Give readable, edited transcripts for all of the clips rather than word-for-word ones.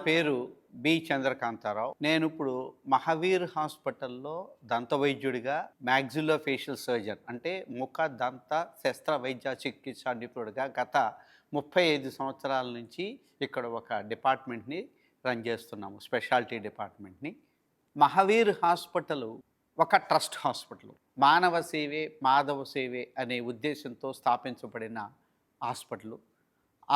పేరు బి చంద్రకాంతారావు. నేను ఇప్పుడు మహావీర్ హాస్పిటల్లో దంత వైద్యుడిగా, మ్యాక్సిలోఫేషియల్ సర్జన్ అంటే ముఖ దంత శస్త్ర వైద్య చికిత్సా నిపుణుడిగా గత 35 సంవత్సరాల నుంచి ఇక్కడ ఒక డిపార్ట్మెంట్ని రన్ చేస్తున్నాము, స్పెషాలిటీ డిపార్ట్మెంట్ని. మహావీర్ హాస్పిటల్ ఒక ట్రస్ట్ హాస్పిటల్. మానవ సేవే మాధవ సేవే అనే ఉద్దేశంతో స్థాపించబడిన హాస్పిటల్.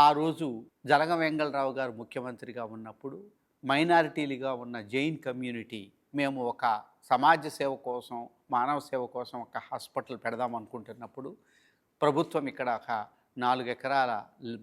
ఆ రోజు జలగ వెంగళరావు గారు ముఖ్యమంత్రిగా ఉన్నప్పుడు మైనారిటీలుగా ఉన్న జైన్ కమ్యూనిటీ మేము ఒక సమాజ సేవ కోసం, మానవ సేవ కోసం ఒక హాస్పిటల్ పెడదాం అనుకుంటున్నప్పుడు ప్రభుత్వం ఇక్కడ ఒక 4 ఎకరాల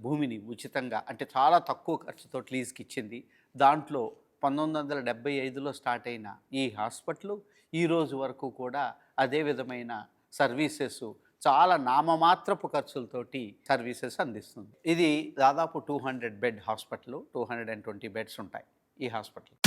భూమిని ఉచితంగా, అంటే చాలా తక్కువ ఖర్చుతో లీజుకి ఇచ్చింది. దాంట్లో 1975లో స్టార్ట్ అయిన ఈ హాస్పిటల్ ఈ రోజు వరకు కూడా అదే విధమైన సర్వీసెస్, చాలా నామమాత్రపు ఖర్చులతోటి సర్వీసెస్ అందిస్తుంది. ఇది దాదాపు 200 బెడ్ హాస్పిటల్, 220 బెడ్స్ ఉంటాయి ఈ హాస్పిటల్.